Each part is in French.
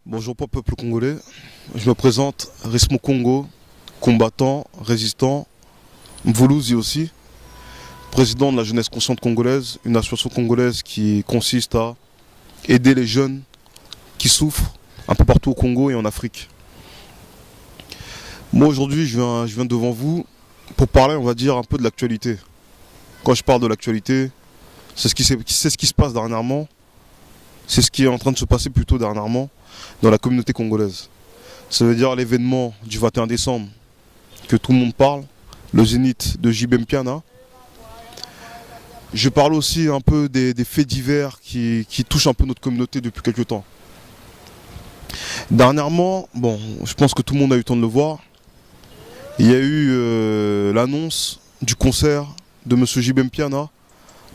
Bonjour peuple congolais, je me présente Rismo Congo, combattant, résistant, Mvuluzi aussi, président de la jeunesse consciente congolaise, une association congolaise qui consiste à aider les jeunes qui souffrent un peu partout au Congo et en Afrique. Moi aujourd'hui je viens devant vous pour parler, on va dire, un peu de l'actualité. Quand je parle de l'actualité, c'est ce qui se passe dernièrement, c'est ce qui est en train de se passer plutôt dernièrement dans la communauté congolaise. Ça veut dire l'événement du 21 décembre que tout le monde parle, le zénith de JB Mpiana. Je parle aussi un peu des faits divers qui touchent un peu notre communauté depuis quelques temps. Dernièrement, bon, je pense que tout le monde a eu le temps de le voir, il y a eu l'annonce du concert de M. JB Mpiana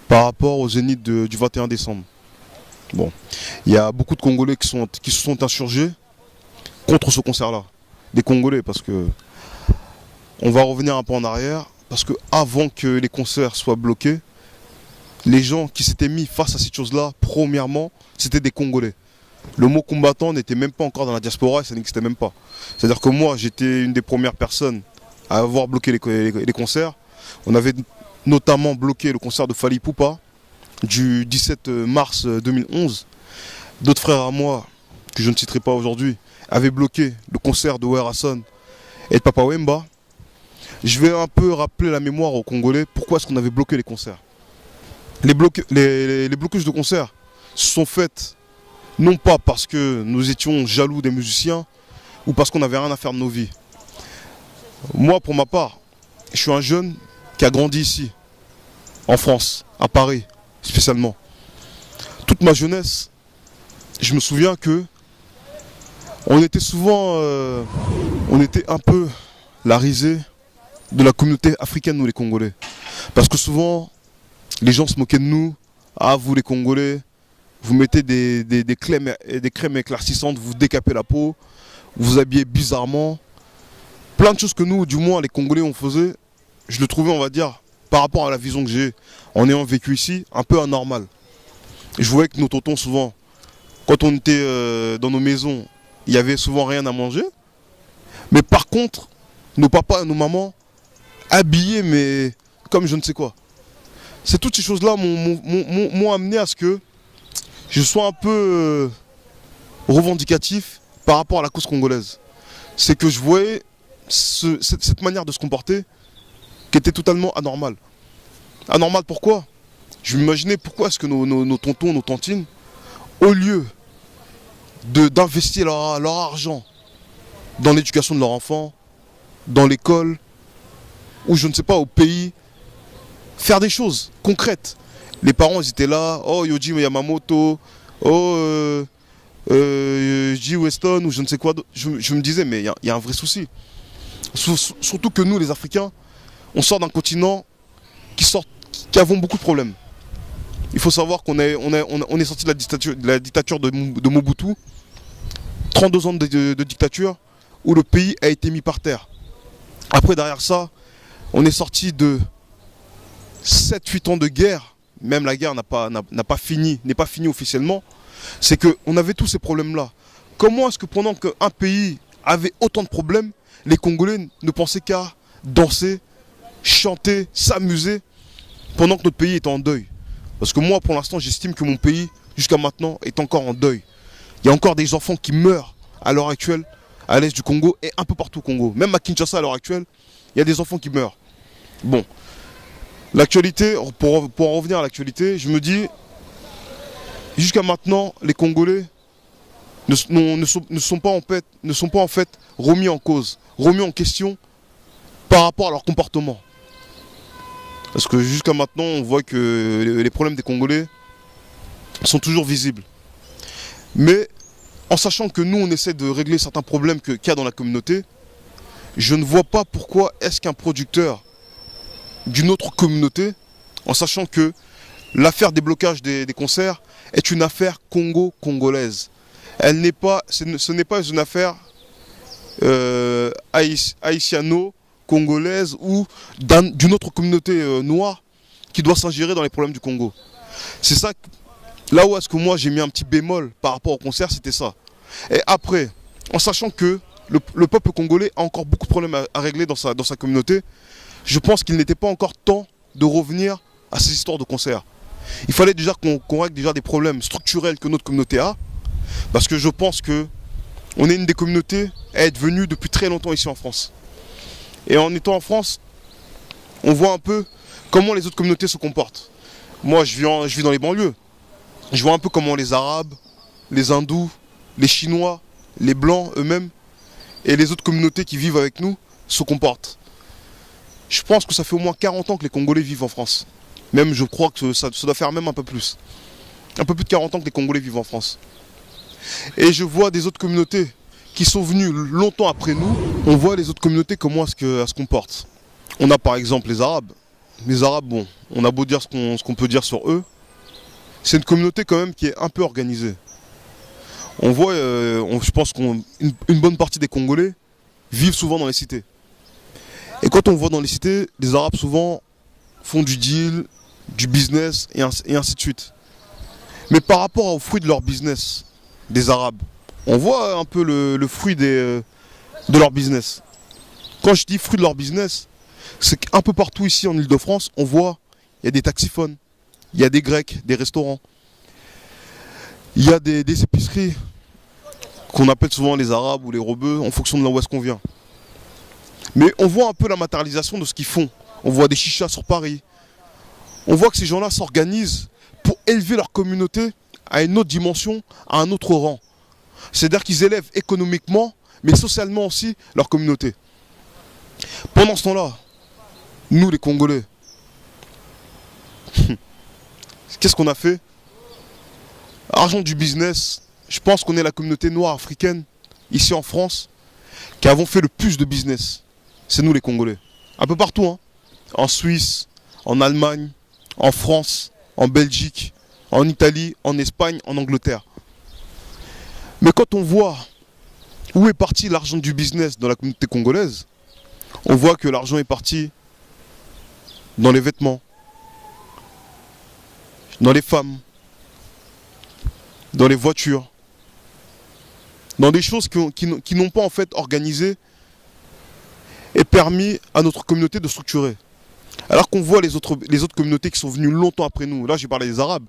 par rapport au zénith du 21 décembre. Bon, il y a beaucoup de Congolais qui se sont insurgés contre ce concert-là. Des Congolais, parce que on va revenir un peu en arrière, parce que avant que les concerts soient bloqués, les gens qui s'étaient mis face à cette chose-là, premièrement, c'était des Congolais. Le mot combattant n'était même pas encore dans la diaspora et ça n'existait même pas. C'est-à-dire que moi, j'étais une des premières personnes à avoir bloqué les concerts. On avait notamment bloqué le concert de Fally Ipupa du 17 mars 2011. D'autres frères à moi, que je ne citerai pas aujourd'hui, avaient bloqué le concert de Wer Hassan et de Papa Wemba. Je vais un peu rappeler la mémoire aux Congolais pourquoi est-ce qu'on avait bloqué les concerts. Les blocages de concerts se sont faits non pas parce que nous étions jaloux des musiciens ou parce qu'on n'avait rien à faire de nos vies. Moi, pour ma part, je suis un jeune qui a grandi ici, en France, à Paris spécialement. Toute ma jeunesse, je me souviens que on était souvent, on était un peu la risée de la communauté africaine, nous les Congolais. Parce que souvent, les gens se moquaient de nous. Ah, vous les Congolais, vous mettez des crèmes éclaircissantes, vous décapez la peau, vous vous habillez bizarrement. Plein de choses que nous, du moins les Congolais, on faisait, je le trouvais, on va dire, par rapport à la vision que j'ai, en ayant vécu ici, un peu anormal. Je voyais que nos tontons, souvent, quand on était dans nos maisons, il n'y avait souvent rien à manger. Mais par contre, nos papas et nos mamans, habillés, mais comme je ne sais quoi. C'est toutes ces choses-là m'ont amené à ce que je sois un peu revendicatif par rapport à la cause congolaise. C'est que je voyais cette manière de se comporter qui était totalement anormale. Anormale pourquoi? Je m'imaginais pourquoi est-ce que nos tontons, nos tantines, au lieu d'investir leur argent dans l'éducation de leurs enfants, dans l'école, ou je ne sais pas, au pays, faire des choses concrètes. Les parents, ils étaient là, oh Yoji Yamamoto, oh J. Weston, ou je ne sais quoi. Je me disais, mais il y a un vrai souci. Surtout que nous, les Africains, on sort d'un continent qui avons beaucoup de problèmes. Il faut savoir qu'on est sorti de la dictature de Mobutu, 32 ans de dictature, où le pays a été mis par terre. Après, derrière ça, on est sorti de 7-8 ans de guerre. Même la guerre n'est pas finie officiellement. C'est qu'on avait tous ces problèmes-là. Comment est-ce que pendant qu'un pays avait autant de problèmes, les Congolais ne pensaient qu'à danser, chanter, s'amuser, pendant que notre pays était en deuil? Parce que moi, pour l'instant, j'estime que mon pays, jusqu'à maintenant, est encore en deuil. Il y a encore des enfants qui meurent à l'heure actuelle, à l'est du Congo et un peu partout au Congo. Même à Kinshasa, à l'heure actuelle, il y a des enfants qui meurent. Bon, l'actualité, pour en revenir à l'actualité, je me dis, jusqu'à maintenant, les Congolais ne sont pas en fait remis en cause, remis en question par rapport à leur comportement. Parce que jusqu'à maintenant, on voit que les problèmes des Congolais sont toujours visibles. Mais en sachant que nous, on essaie de régler certains problèmes qu'il y a dans la communauté, je ne vois pas pourquoi est-ce qu'un producteur d'une autre communauté, en sachant que l'affaire des blocages des concerts est une affaire congo-congolaise. Ce n'est pas une affaire haïtiano-congolaise ou d'une autre communauté noire qui doit s'ingérer dans les problèmes du Congo. C'est ça, là où est-ce que moi j'ai mis un petit bémol par rapport au concert, c'était ça. Et après, en sachant que le peuple congolais a encore beaucoup de problèmes à régler dans sa communauté, je pense qu'il n'était pas encore temps de revenir à ces histoires de concerts. Il fallait déjà qu'on règle déjà des problèmes structurels que notre communauté a, parce que je pense que on est une des communautés à être venue depuis très longtemps ici en France. Et en étant en France, on voit un peu comment les autres communautés se comportent. Moi, je vis dans les banlieues. Je vois un peu comment les Arabes, les Hindous, les Chinois, les Blancs eux-mêmes et les autres communautés qui vivent avec nous se comportent. Je pense que ça fait au moins 40 ans que les Congolais vivent en France. Même, je crois que ça doit faire même un peu plus. Un peu plus de 40 ans que les Congolais vivent en France. Et je vois des autres communautés qui sont venues longtemps après nous. On voit les autres communautés comment elles se comportent. On a par exemple les Arabes. Les Arabes, bon, on a beau dire ce qu'on peut dire sur eux. C'est une communauté quand même qui est un peu organisée. On voit, je pense qu'une bonne partie des Congolais vivent souvent dans les cités. Et quand on voit dans les cités, les Arabes souvent font du deal, du business et ainsi de suite. Mais par rapport au fruit de leur business, des Arabes, on voit un peu le fruit de leur business. Quand je dis fruit de leur business, c'est qu'un peu partout ici en Ile-de-France, on voit, il y a des taxiphones, il y a des Grecs, des restaurants, il y a des épiceries qu'on appelle souvent les Arabes ou les Rebeux en fonction de là où est-ce qu'on vient. Mais on voit un peu la matérialisation de ce qu'ils font. On voit des chichas sur Paris. On voit que ces gens-là s'organisent pour élever leur communauté à une autre dimension, à un autre rang. C'est-à-dire qu'ils élèvent économiquement, mais socialement aussi, leur communauté. Pendant ce temps-là, nous les Congolais, qu'est-ce qu'on a fait? Argent du business, je pense qu'on est la communauté noire africaine, ici en France, qui avons fait le plus de business. C'est nous les Congolais. Un peu partout, hein. En Suisse, en Allemagne, en France, en Belgique, en Italie, en Espagne, en Angleterre. Mais quand on voit où est parti l'argent du business dans la communauté congolaise, on voit que l'argent est parti dans les vêtements, dans les femmes, dans les voitures, dans des choses qui n'ont pas en fait organisé et permis à notre communauté de structurer. Alors qu'on voit les autres communautés qui sont venues longtemps après nous. Là, j'ai parlé des Arabes.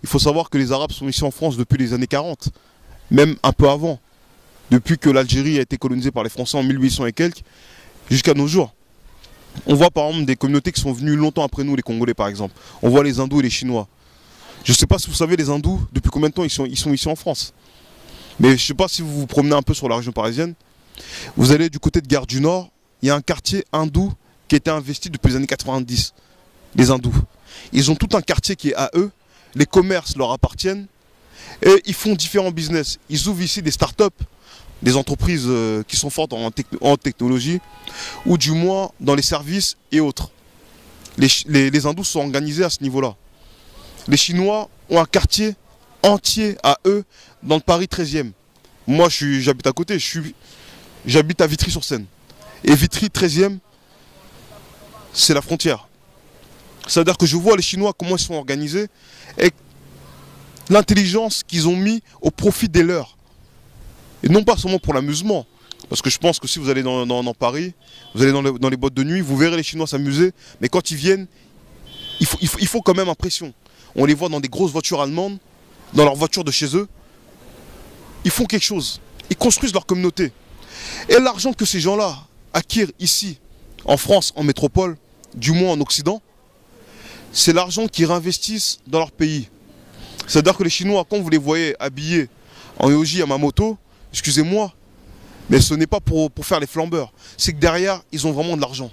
Il faut savoir que les Arabes sont ici en France depuis les années 40, même un peu avant, depuis que l'Algérie a été colonisée par les Français en 1800 et quelques, jusqu'à nos jours. On voit par exemple des communautés qui sont venues longtemps après nous, les Congolais par exemple. On voit les Hindous et les Chinois. Je ne sais pas si vous savez, les Hindous, depuis combien de temps ils sont ici en France. Mais je ne sais pas si vous vous promenez un peu sur la région parisienne. Vous allez du côté de Gare du Nord, il y a un quartier hindou qui a été investi depuis les années 90. Les Hindous. Ils ont tout un quartier qui est à eux. Les commerces leur appartiennent. Et ils font différents business. Ils ouvrent ici des start-up, des entreprises qui sont fortes en technologie, ou du moins dans les services et autres. Les Hindous sont organisés à ce niveau-là. Les Chinois ont un quartier entier à eux dans le Paris 13e. Moi, j'habite à côté, j'habite à Vitry-sur-Seine. Et Vitry 13e, c'est la frontière. C'est-à-dire que je vois les Chinois comment ils sont organisés et l'intelligence qu'ils ont mis au profit des leurs. Et non pas seulement pour l'amusement. Parce que je pense que si vous allez dans Paris, vous allez dans les boîtes de nuit, vous verrez les Chinois s'amuser. Mais quand ils viennent, il faut quand même impression. On les voit dans des grosses voitures allemandes, dans leurs voitures de chez eux. Ils font quelque chose. Ils construisent leur communauté. Et l'argent que ces gens-là acquièrent ici, en France, en métropole, du moins en Occident, c'est l'argent qu'ils réinvestissent dans leur pays. C'est-à-dire que les Chinois, quand vous les voyez habillés en Yoji Yamamoto, excusez-moi, mais ce n'est pas pour faire les flambeurs. C'est que derrière, ils ont vraiment de l'argent.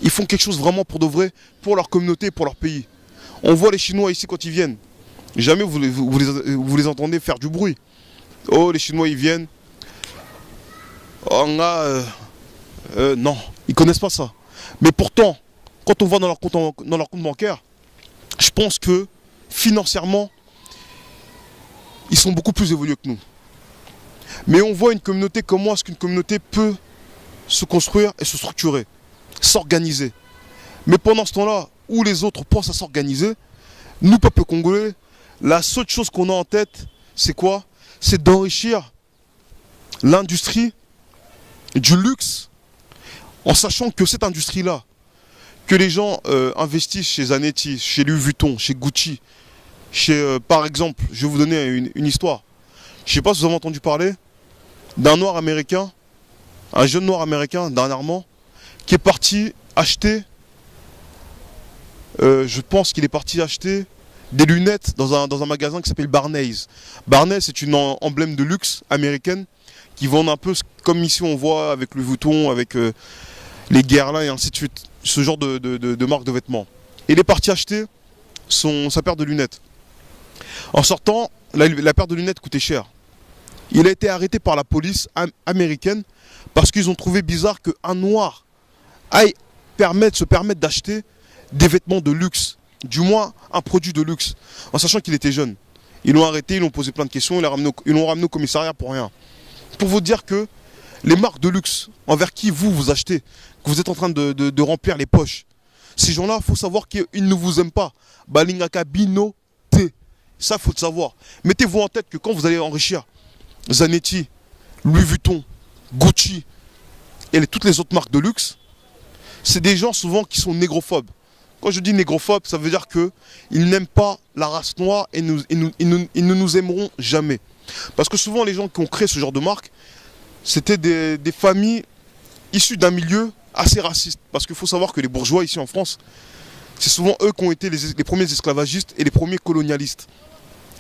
Ils font quelque chose vraiment pour de vrai, pour leur communauté, pour leur pays. On voit les Chinois ici quand ils viennent. Jamais vous les entendez faire du bruit. Oh, les Chinois, ils viennent. Oh, non, ils connaissent pas ça. Mais pourtant, quand on va dans leur compte bancaire, je pense que financièrement, ils sont beaucoup plus évolués que nous. Mais on voit une communauté, comment est-ce qu'une communauté peut se construire et se structurer, s'organiser. Mais pendant ce temps-là, où les autres pensent à s'organiser, nous, peuple congolais, la seule chose qu'on a en tête, c'est quoi? C'est d'enrichir l'industrie du luxe, en sachant que cette industrie-là, que les gens investissent chez Zanetti, chez Louis Vuitton, chez Gucci, chez, par exemple, je vais vous donner une histoire. Je ne sais pas si vous avez entendu parler d'un noir américain, un jeune noir américain dernièrement, qui est parti acheter, je pense qu'il est parti acheter des lunettes dans un magasin qui s'appelle Barneys. Barneys, c'est une emblème de luxe américaine qui vendent un peu comme ici on voit avec Louis Vuitton, avec les Guerlain et ainsi de suite, ce genre de marque de vêtements. Il est parti acheter sa paire de lunettes. En sortant, la paire de lunettes coûtait cher. Il a été arrêté par la police américaine parce qu'ils ont trouvé bizarre qu'un noir aille se permettre d'acheter des vêtements de luxe, du moins un produit de luxe, en sachant qu'il était jeune. Ils l'ont arrêté, ils l'ont posé plein de questions, ils l'ont ramené au commissariat pour rien. Pour vous dire que les marques de luxe envers qui vous achetez, que vous êtes en train de remplir les poches, ces gens-là, il faut savoir qu'ils ne vous aiment pas. Balingaka Bino T. Ça, il faut le savoir. Mettez-vous en tête que quand vous allez enrichir Zanetti, Louis Vuitton, Gucci et toutes les autres marques de luxe, c'est des gens souvent qui sont négrophobes. Quand je dis négrophobe, ça veut dire qu'ils n'aiment pas la race noire et ils ne nous aimeront jamais. Parce que souvent les gens qui ont créé ce genre de marque, c'était des familles issues d'un milieu assez raciste. Parce qu'il faut savoir que les bourgeois ici en France, c'est souvent eux qui ont été les premiers esclavagistes et les premiers colonialistes.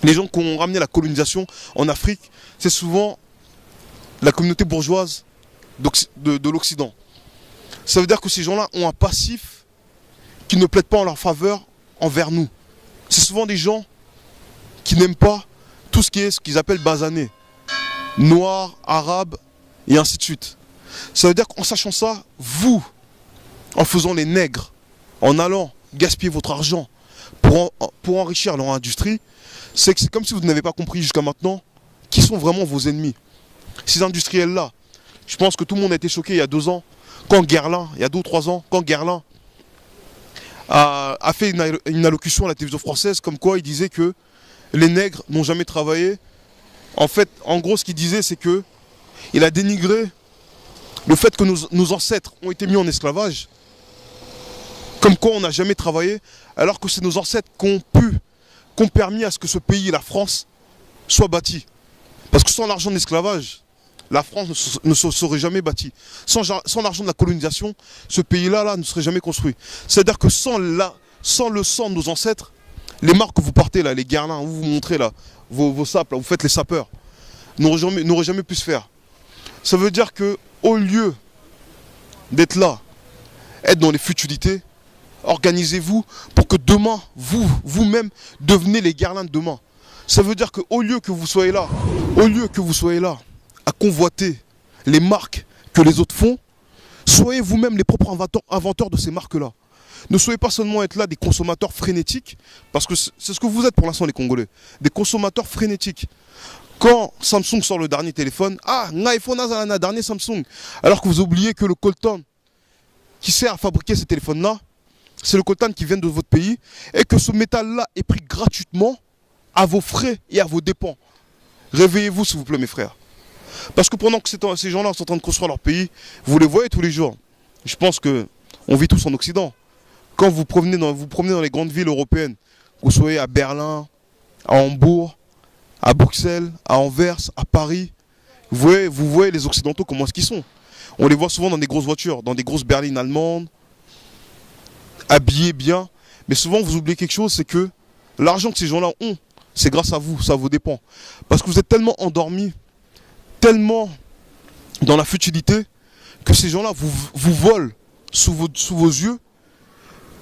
Les gens qui ont ramené la colonisation en Afrique, c'est souvent la communauté bourgeoise de l'Occident. Ça veut dire que ces gens-là ont un passif qui ne plaide pas en leur faveur envers nous. C'est souvent des gens qui n'aiment pas tout ce qu'ils appellent basané, noirs, arabes et ainsi de suite. Ça veut dire qu'en sachant ça, vous, en faisant les nègres, en allant gaspiller votre argent pour enrichir leur industrie, c'est comme si vous n'avez pas compris jusqu'à maintenant qui sont vraiment vos ennemis. Ces industriels-là, je pense que tout le monde a été choqué il y a 2 ans, quand Guerlain, il y a 2 ou 3 ans, quand Guerlain a fait une allocution à la télévision française, comme quoi il disait que les nègres n'ont jamais travaillé. En fait, en gros, ce qu'il disait, c'est que il a dénigré le fait que nos ancêtres ont été mis en esclavage, comme quoi on n'a jamais travaillé, alors que c'est nos ancêtres qui ont permis à ce que ce pays, la France, soit bâti. Parce que sans l'argent de l'esclavage, la France ne se serait jamais bâtie. Sans l'argent de la colonisation, ce pays-là ne serait jamais construit. C'est-à-dire que sans le sang de nos ancêtres, les marques que vous partez là, les Guerlain, vous montrez là, vos sapes, là, vous faites les sapeurs, n'auraient jamais pu se faire. Ça veut dire que au lieu d'être là, être dans les futilités, organisez-vous pour que demain, vous-même, devenez les Guerlain de demain. Ça veut dire qu'au lieu que vous soyez là, à convoiter les marques que les autres font, soyez vous-même les propres inventeurs de ces marques-là. Ne soyez pas seulement être là des consommateurs frénétiques, parce que c'est ce que vous êtes pour l'instant les Congolais, des consommateurs frénétiques. Quand Samsung sort le dernier téléphone, un iPhone a un dernier Samsung, alors que vous oubliez que le coltan qui sert à fabriquer ces téléphones-là, c'est le coltan qui vient de votre pays, et que ce métal-là est pris gratuitement à vos frais et à vos dépens. Réveillez-vous s'il vous plaît mes frères. Parce que pendant que ces gens-là sont en train de construire leur pays, vous les voyez tous les jours. Je pense qu'on vit tous en Occident. Quand vous promenez dans les grandes villes européennes, que vous soyez à Berlin, à Hambourg, à Bruxelles, à Anvers, à Paris, vous voyez les Occidentaux comment est-ce qu'ils sont. On les voit souvent dans des grosses voitures, dans des grosses berlines allemandes, habillés bien. Mais souvent vous oubliez quelque chose, c'est que l'argent que ces gens-là ont, c'est grâce à vous, ça vous dépend. Parce que vous êtes tellement endormis, tellement dans la futilité, que ces gens-là vous volent sous vos yeux.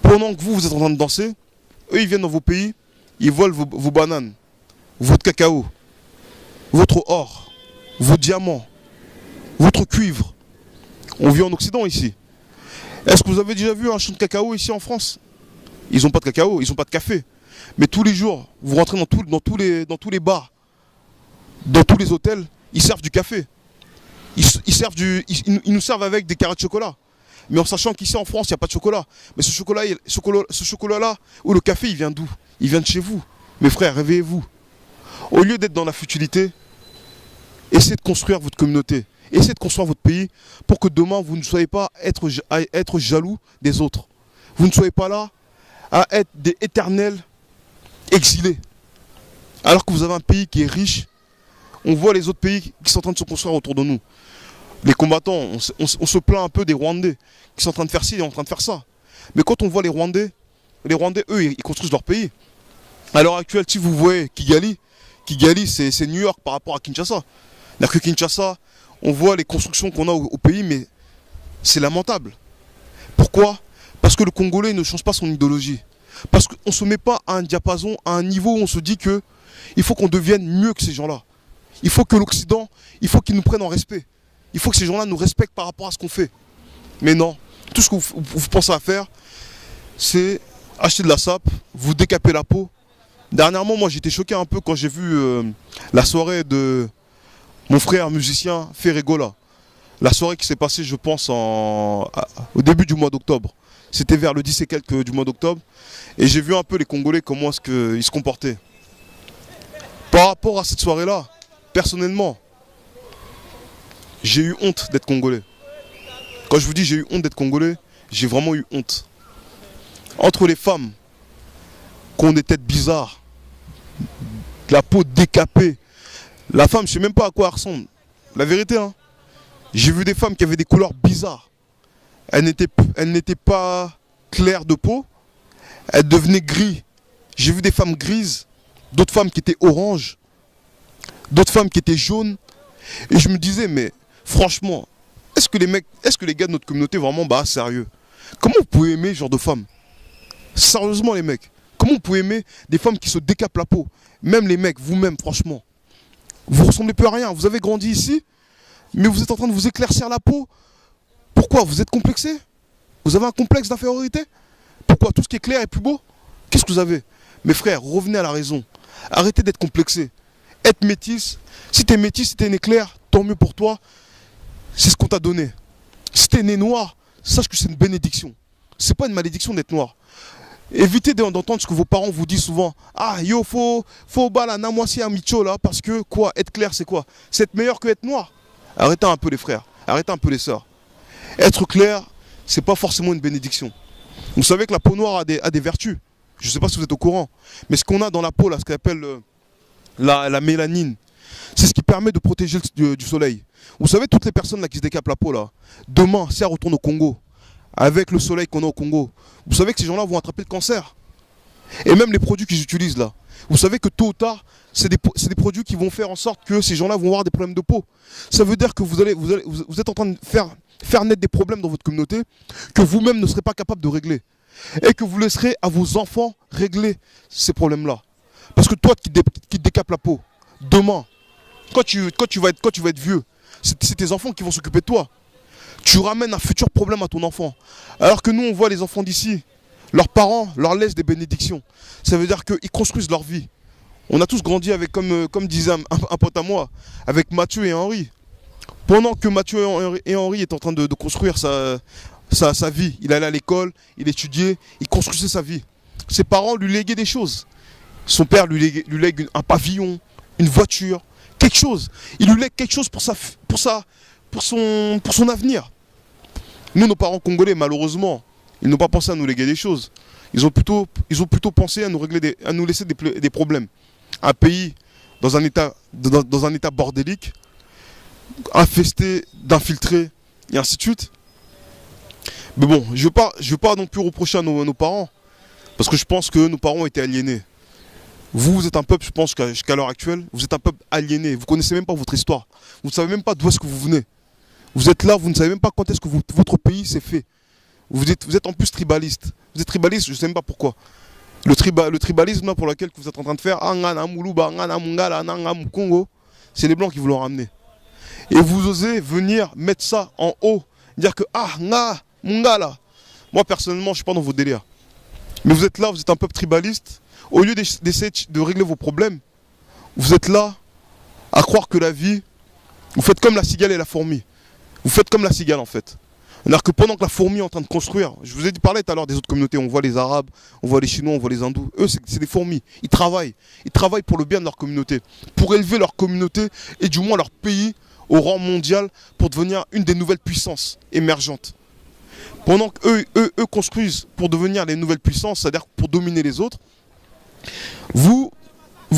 Pendant que vous êtes en train de danser, eux ils viennent dans vos pays, ils volent vos bananes, votre cacao, votre or, vos diamants, votre cuivre. On vit en Occident ici. Est-ce que vous avez déjà vu un champ de cacao ici en France? Ils n'ont pas de cacao, ils n'ont pas de café. Mais tous les jours, vous rentrez dans tous les bars, dans tous les hôtels, ils servent du café. Ils nous servent avec des carrés de chocolat. Mais en sachant qu'ici en France, il n'y a pas de chocolat. Mais ce chocolat-là, ou le café, il vient d'où? Il vient de chez vous. Mes frères, réveillez-vous. Au lieu d'être dans la futilité, Essayez de construire votre communauté. Essayez de construire votre pays pour que demain, vous ne soyez pas à être jaloux des autres. Vous ne soyez pas là à être des éternels exilés. Alors que vous avez un pays qui est riche, on voit les autres pays qui sont en train de se construire autour de nous. Les combattants, on se plaint un peu des Rwandais qui sont en train de faire ci et en train de faire ça. Mais quand on voit les Rwandais, eux, ils construisent leur pays. À l'heure actuelle, si vous voyez Kigali, c'est New York par rapport à Kinshasa. C'est-à-dire que Kinshasa, on voit les constructions qu'on a au pays, mais c'est lamentable. Pourquoi? Parce que le Congolais ne change pas son idéologie. Parce qu'on ne se met pas à un diapason, à un niveau où on se dit que il faut qu'on devienne mieux que ces gens-là. Il faut que l'Occident, il faut qu'ils nous prennent en respect. Il faut que ces gens-là nous respectent par rapport à ce qu'on fait. Mais non, tout ce que vous pensez à faire, c'est acheter de la sape, vous décaper la peau. Dernièrement, moi j'étais choqué un peu quand j'ai vu la soirée de mon frère musicien Ferregola. La soirée qui s'est passée, je pense, au début du mois d'octobre. C'était vers le 10 et quelques du mois d'octobre. Et j'ai vu un peu les Congolais, comment est-ce qu'ils se comportaient. Par rapport à cette soirée-là, personnellement, j'ai eu honte d'être Congolais. Quand je vous dis j'ai eu honte d'être Congolais, j'ai vraiment eu honte. Entre les femmes qui ont des têtes bizarres, la peau décapée, la femme, je ne sais même pas à quoi elle ressemble. La vérité, hein. J'ai vu des femmes qui avaient des couleurs bizarres. Elles n'étaient pas claires de peau, elles devenaient gris. J'ai vu des femmes grises, d'autres femmes qui étaient oranges, d'autres femmes qui étaient jaunes. Et je me disais, mais franchement, est-ce que les gars de notre communauté vraiment, sérieux? Comment vous pouvez aimer ce genre de femmes? Sérieusement les mecs, comment vous pouvez aimer des femmes qui se décapent la peau? Même les mecs, vous-même, franchement. Vous ressemblez plus à rien, vous avez grandi ici, mais vous êtes en train de vous éclaircir la peau. Pourquoi? Vous êtes complexé? Vous avez un complexe d'infériorité? Pourquoi? Tout ce qui est clair est plus beau? Qu'est-ce que vous avez? Mes frères, revenez à la raison. Arrêtez d'être complexé. Être métis. Si t'es métis, si t'es né clair, tant mieux pour toi. C'est ce qu'on t'a donné. Si t'es né noir, sache que c'est une bénédiction. C'est pas une malédiction d'être noir. Évitez d'entendre ce que vos parents vous disent souvent. Ah, yo, faut balana moi si amicho là, parce que quoi? Être clair, c'est quoi? C'est être meilleur que être noir. Arrêtez un peu les frères. Arrêtez un peu les sœurs. Être clair, c'est pas forcément une bénédiction. Vous savez que la peau noire a des vertus. Je ne sais pas si vous êtes au courant. Mais ce qu'on a dans la peau, là, ce qu'on appelle la mélanine, c'est ce qui permet de protéger du soleil. Vous savez, toutes les personnes là, qui se décapent la peau, là, demain, si elles retournent au Congo, avec le soleil qu'on a au Congo, vous savez que ces gens-là vont attraper le cancer. Et même les produits qu'ils utilisent là. Vous savez que tôt ou tard, c'est des produits qui vont faire en sorte que ces gens-là vont avoir des problèmes de peau. Ça veut dire que vous êtes en train de faire naître des problèmes dans votre communauté que vous-même ne serez pas capable de régler. Et que vous laisserez à vos enfants régler ces problèmes-là. Parce que toi qui te décapes la peau, demain, quand tu vas être vieux, c'est tes enfants qui vont s'occuper de toi. Tu ramènes un futur problème à ton enfant. Alors que nous, on voit les enfants d'ici, leurs parents leur laissent des bénédictions. Ça veut dire qu'ils construisent leur vie. On a tous grandi avec, comme disait un pote à moi, avec Mathieu et Henri. Pendant que Mathieu et Henri étaient en train de construire sa vie, il allait à l'école, il étudiait, il construisait sa vie. Ses parents lui léguaient des choses. Son père lui lègue un pavillon, une voiture, quelque chose. Il lui lègue quelque chose pour son avenir. Nous, nos parents congolais, malheureusement, ils n'ont pas pensé à nous léguer des choses. Ils ont plutôt pensé à nous laisser des problèmes. Un pays dans un état bordélique, infesté d'infiltrés et ainsi de suite. Mais bon, je ne veux pas non plus reprocher à nos parents, parce que je pense que nos parents ont été aliénés. Vous êtes un peuple, je pense qu'à l'heure actuelle, vous êtes un peuple aliéné. Vous ne connaissez même pas votre histoire. Vous ne savez même pas d'où est-ce que vous venez. Vous êtes là, vous ne savez même pas quand est-ce que votre pays s'est fait. Vous êtes en plus tribaliste. Vous êtes tribaliste, je ne sais même pas pourquoi. Le tribalisme là, pour lequel vous êtes en train de faire, c'est les Blancs qui vous l'ont ramené. Et vous osez venir mettre ça en haut, dire que là. Moi personnellement, je ne suis pas dans vos délires. Mais vous êtes là, vous êtes un peuple tribaliste. Au lieu d'essayer de régler vos problèmes, vous êtes là à croire que la vie, vous faites comme la cigale et la fourmi. Vous faites comme la cigale en fait. C'est-à-dire que pendant que la fourmi est en train de construire, je vous ai parlé tout à l'heure des autres communautés, on voit les Arabes, on voit les Chinois, on voit les Hindous. Eux, c'est des fourmis. Ils travaillent. Ils travaillent pour le bien de leur communauté, pour élever leur communauté et du moins leur pays au rang mondial pour devenir une des nouvelles puissances émergentes. Pendant qu'eux construisent pour devenir les nouvelles puissances, c'est-à-dire pour dominer les autres, vous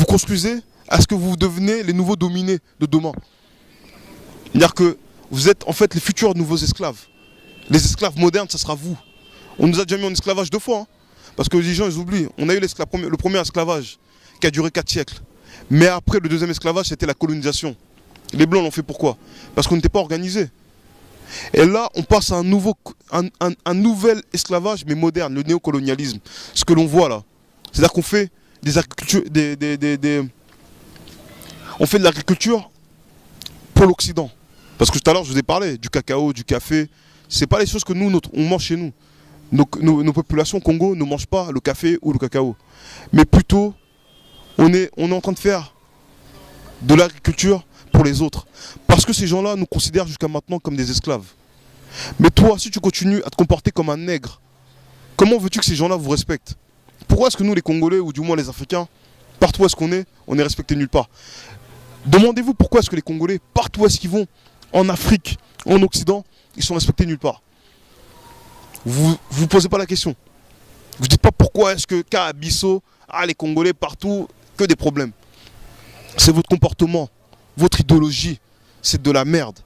construisez à ce que vous devenez les nouveaux dominés de demain. C'est-à-dire que vous êtes en fait les futurs nouveaux esclaves. Les esclaves modernes, ça sera vous. On nous a déjà mis en esclavage 2 fois. Hein, parce que les gens, ils oublient. On a eu le premier esclavage qui a duré 4 siècles. Mais après, le deuxième esclavage, c'était la colonisation. Les Blancs l'ont fait pourquoi? Parce qu'on n'était pas organisés. Et là, on passe à un nouvel esclavage, mais moderne, le néocolonialisme. Ce que l'on voit là. C'est-à-dire qu'on fait des agricultures, on fait de l'agriculture pour l'Occident. Parce que tout à l'heure, je vous ai parlé du cacao, du café. C'est pas les choses que nous, on mange chez nous. Nos populations au Congo ne mangent pas le café ou le cacao. Mais plutôt, on est en train de faire de l'agriculture pour les autres. Parce que ces gens-là nous considèrent jusqu'à maintenant comme des esclaves. Mais toi, si tu continues à te comporter comme un nègre, comment veux-tu que ces gens-là vous respectent? Pourquoi est-ce que nous, les Congolais, ou du moins les Africains, partout où est-ce qu'on est, on est respecté nulle part? Demandez-vous pourquoi est-ce que les Congolais, partout où est-ce qu'ils vont, en Afrique, en Occident, ils sont respectés nulle part. Vous vous posez pas la question. Vous dites pas pourquoi est-ce que qu'à Bissau, les Congolais partout, que des problèmes. C'est votre comportement, votre idéologie, c'est de la merde.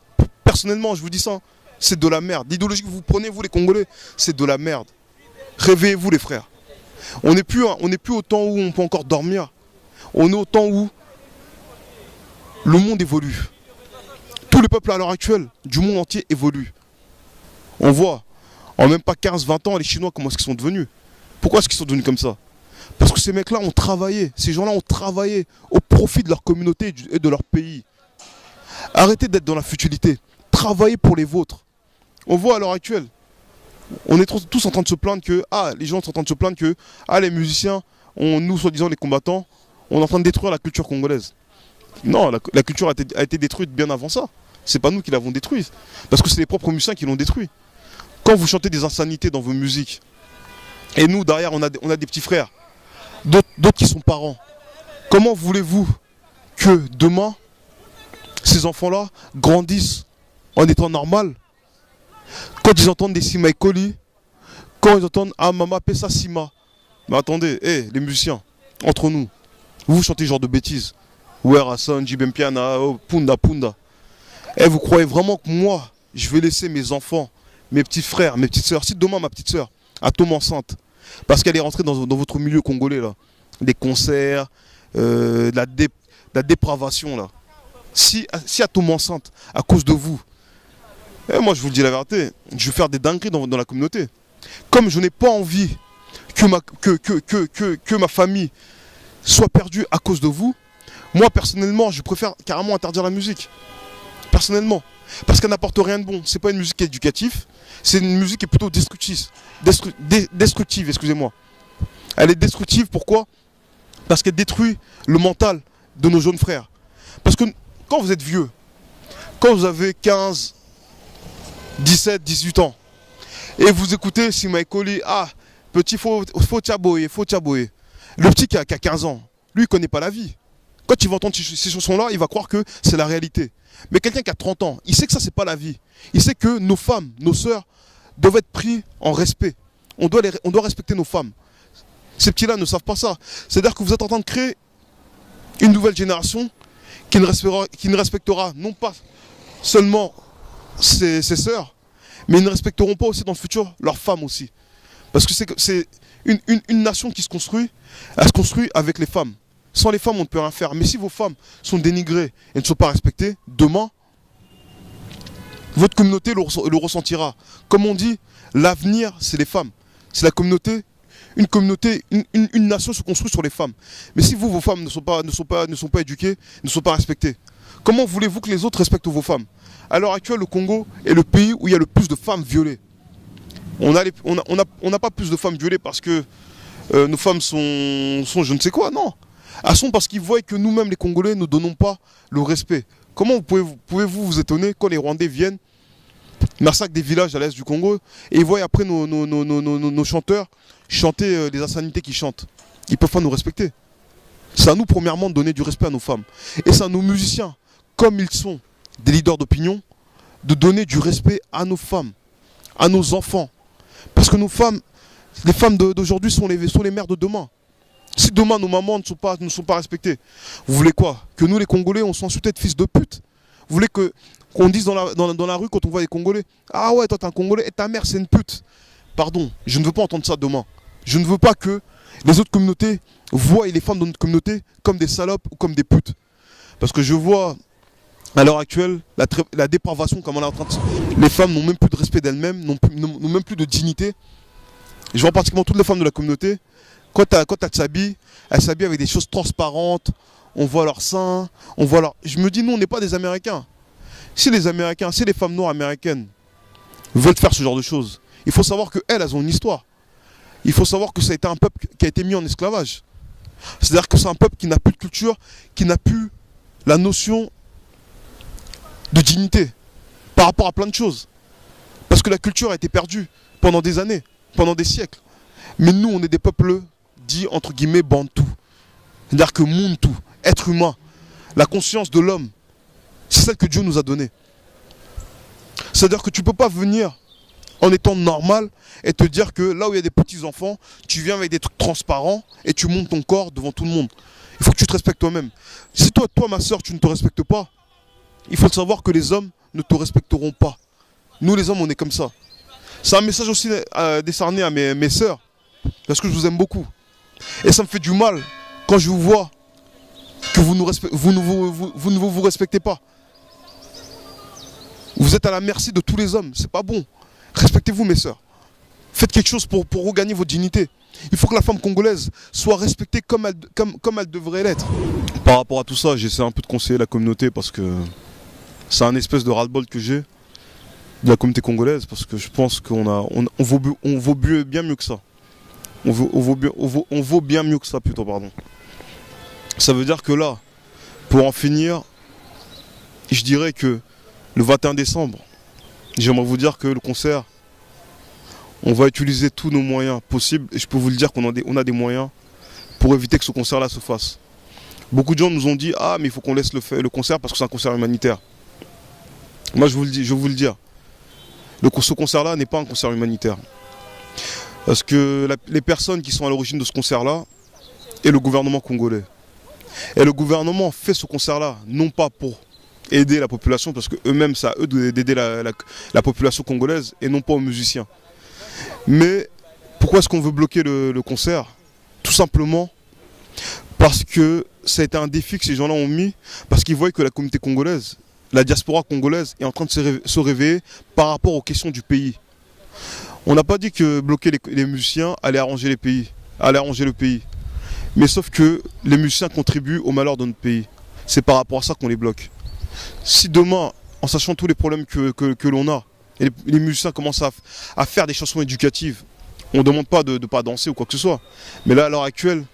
Personnellement, je vous dis ça, c'est de la merde. L'idéologie que vous prenez, vous les Congolais, c'est de la merde. Réveillez-vous les frères. On n'est plus au temps où on peut encore dormir. On est au temps où le monde évolue. Tous les peuples à l'heure actuelle du monde entier évoluent. On voit, en même pas 15-20 ans, les Chinois, comment est-ce qu'ils sont devenus? Pourquoi est-ce qu'ils sont devenus comme ça? Parce que ces mecs-là ont travaillé, ces gens-là ont travaillé au profit de leur communauté et de leur pays. Arrêtez d'être dans la futilité. Travaillez pour les vôtres. On voit à l'heure actuelle, on est tous en train de se plaindre que, les gens sont en train de se plaindre que, les musiciens, nous, soi-disant les combattants, on est en train de détruire la culture congolaise. Non, la culture a été détruite bien avant ça. C'est pas nous qui l'avons détruite. Parce que c'est les propres musiciens qui l'ont détruit. Quand vous chantez des insanités dans vos musiques, et nous, derrière, on a des petits frères, d'autres qui sont parents, comment voulez-vous que demain, ces enfants-là grandissent en étant normal? Quand ils entendent des Sima et Koli, quand ils entendent Mama Pessa Sima. Mais attendez, les musiciens, entre nous, vous chantez ce genre de bêtises. Ouais, Hassan, Jibempiana, Punda, Punda. Vous croyez vraiment que moi, je vais laisser mes enfants, mes petits frères, mes petites sœurs, si demain ma petite sœur tombe enceinte, parce qu'elle est rentrée dans votre milieu congolais, là, des concerts, de la dépravation, là. Si elle tombe enceinte à cause de vous, moi je vous le dis la vérité, je vais faire des dingueries dans la communauté. Comme je n'ai pas envie que ma famille soit perdue à cause de vous, moi personnellement je préfère carrément interdire la musique. Personnellement. Parce qu'elle n'apporte rien de bon. C'est pas une musique éducative, c'est une musique qui est plutôt destructive. Destructive, excusez-moi. Elle est destructive, pourquoi? Parce qu'elle détruit le mental de nos jeunes frères. Parce que quand vous êtes vieux, quand vous avez 15, 17, 18 ans, et vous écoutez Sima et Koli, petit faut tchaboyer. Le petit qui a 15 ans, lui il connaît pas la vie. Quand il va entendre ces chansons-là, il va croire que c'est la réalité. Mais quelqu'un qui a 30 ans, il sait que ça, c'est pas la vie. Il sait que nos femmes, nos sœurs, doivent être pris en respect. On doit respecter nos femmes. Ces petits-là ne savent pas ça. C'est-à-dire que vous êtes en train de créer une nouvelle génération qui ne respectera non pas seulement ses sœurs, mais ils ne respecteront pas aussi dans le futur leurs femmes aussi. Parce que c'est une nation qui se construit, elle se construit avec les femmes. Sans les femmes, on ne peut rien faire. Mais si vos femmes sont dénigrées et ne sont pas respectées, demain, votre communauté le ressentira. Comme on dit, l'avenir, c'est les femmes. C'est la communauté. Une nation se construit sur les femmes. Mais si vos femmes ne sont pas éduquées, ne sont pas respectées, comment voulez-vous que les autres respectent vos femmes? À l'heure actuelle, le Congo est le pays où il y a le plus de femmes violées. On n'a pas plus de femmes violées parce que nos femmes sont je ne sais quoi, non. Elles sont parce qu'ils voient que nous-mêmes, les Congolais, ne donnons pas le respect. Comment pouvez-vous vous étonner quand les Rwandais viennent massacre des villages à l'est du Congo, et ils voient après nos chanteurs chanter les insanités qu'ils chantent. Ils ne peuvent pas nous respecter. C'est à nous, premièrement, de donner du respect à nos femmes. Et c'est à nos musiciens, comme ils sont des leaders d'opinion, de donner du respect à nos femmes, à nos enfants. Parce que nos femmes, les femmes d'aujourd'hui sont les mères de demain. Si demain nos mamans ne sont pas respectées, vous voulez quoi? Que nous les Congolais, on soit insultés de fils de pute? Vous voulez qu'on dise dans la rue quand on voit les Congolais, ah ouais, toi t'es un Congolais et ta mère c'est une pute? Pardon, je ne veux pas entendre ça demain. Je ne veux pas que les autres communautés voient les femmes de notre communauté comme des salopes ou comme des putes. Parce que je vois à l'heure actuelle la dépravation, comme on est en train de... Les femmes n'ont même plus de respect d'elles-mêmes, n'ont même plus de dignité. Je vois pratiquement toutes les femmes de la communauté, quand elles s'habillent avec des choses transparentes, on voit leurs seins, on voit leur... Je me dis, nous on n'est pas des Américains. Si les Américains, si les femmes noires américaines veulent faire ce genre de choses, il faut savoir qu'elles, elles ont une histoire. Il faut savoir que ça a été un peuple qui a été mis en esclavage. C'est-à-dire que c'est un peuple qui n'a plus de culture, qui n'a plus la notion de dignité par rapport à plein de choses. Parce que la culture a été perdue pendant des années, pendant des siècles. Mais nous, on est des peuples dits, entre guillemets, bantous. C'est-à-dire que Muntu, être humain, la conscience de l'homme, c'est celle que Dieu nous a donnée. C'est-à-dire que tu ne peux pas venir en étant normal et te dire que là où il y a des petits-enfants, tu viens avec des trucs transparents et tu montes ton corps devant tout le monde. Il faut que tu te respectes toi-même. Si toi, ma soeur, tu ne te respectes pas, il faut savoir que les hommes ne te respecteront pas. Nous, les hommes, on est comme ça. C'est un message aussi décerné à mes sœurs, parce que je vous aime beaucoup. Et ça me fait du mal quand je vous vois que vous ne vous respectez pas. Vous êtes à la merci de tous les hommes, c'est pas bon. Respectez-vous, mes sœurs. Faites quelque chose pour regagner votre dignité. Il faut que la femme congolaise soit respectée comme elle devrait l'être. Par rapport à tout ça, j'essaie un peu de conseiller la communauté parce que c'est un espèce de ras-le-bol que j'ai de la communauté congolaise, parce que je pense qu'on vaut bien mieux que ça. On vaut bien mieux que ça plutôt, pardon. Ça veut dire que là, pour en finir, je dirais que le 21 décembre, j'aimerais vous dire que le concert, on va utiliser tous nos moyens possibles. Et je peux vous le dire qu'on a des moyens pour éviter que ce concert-là se fasse. Beaucoup de gens nous ont dit, ah mais il faut qu'on laisse le concert parce que c'est un concert humanitaire. Moi je vais vous le dire. Ce concert-là n'est pas un concert humanitaire. Parce que les personnes qui sont à l'origine de ce concert-là est le gouvernement congolais. Et le gouvernement fait ce concert-là, non pas pour aider la population, parce qu'eux-mêmes, c'est à eux d'aider la population congolaise et non pas aux musiciens. Mais pourquoi est-ce qu'on veut bloquer le concert? Tout simplement parce que ça a été un défi que ces gens-là ont mis, parce qu'ils voient que la communauté congolaise, la diaspora congolaise est en train de se réveiller par rapport aux questions du pays. On n'a pas dit que bloquer les musiciens allait arranger le pays. Mais sauf que les musiciens contribuent au malheur de notre pays. C'est par rapport à ça qu'on les bloque. Si demain, en sachant tous les problèmes que l'on a, et les musiciens commencent à faire des chansons éducatives, on ne demande pas de ne pas danser ou quoi que ce soit. Mais là, à l'heure actuelle,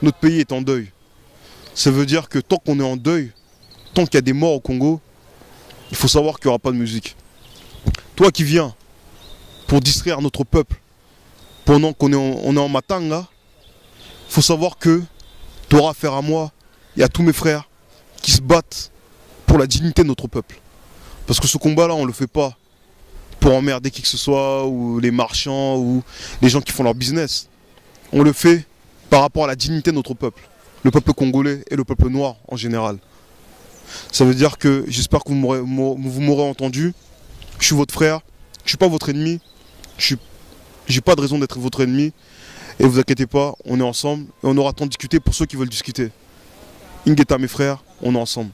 notre pays est en deuil. Ça veut dire que tant qu'on est en deuil, tant qu'il y a des morts au Congo, il faut savoir qu'il n'y aura pas de musique. Toi qui viens pour distraire notre peuple pendant qu'on est en matanga, il faut savoir que tu auras affaire à moi et à tous mes frères qui se battent pour la dignité de notre peuple. Parce que ce combat-là, on ne le fait pas pour emmerder qui que ce soit, ou les marchands, ou les gens qui font leur business. On le fait par rapport à la dignité de notre peuple, le peuple congolais et le peuple noir en général. Ça veut dire que j'espère que vous m'aurez entendu. Je suis votre frère, je ne suis pas votre ennemi, j'ai pas de raison d'être votre ennemi. Et vous inquiétez pas, on est ensemble et on aura tant de discuter pour ceux qui veulent discuter. Ingeta mes frères, on est ensemble.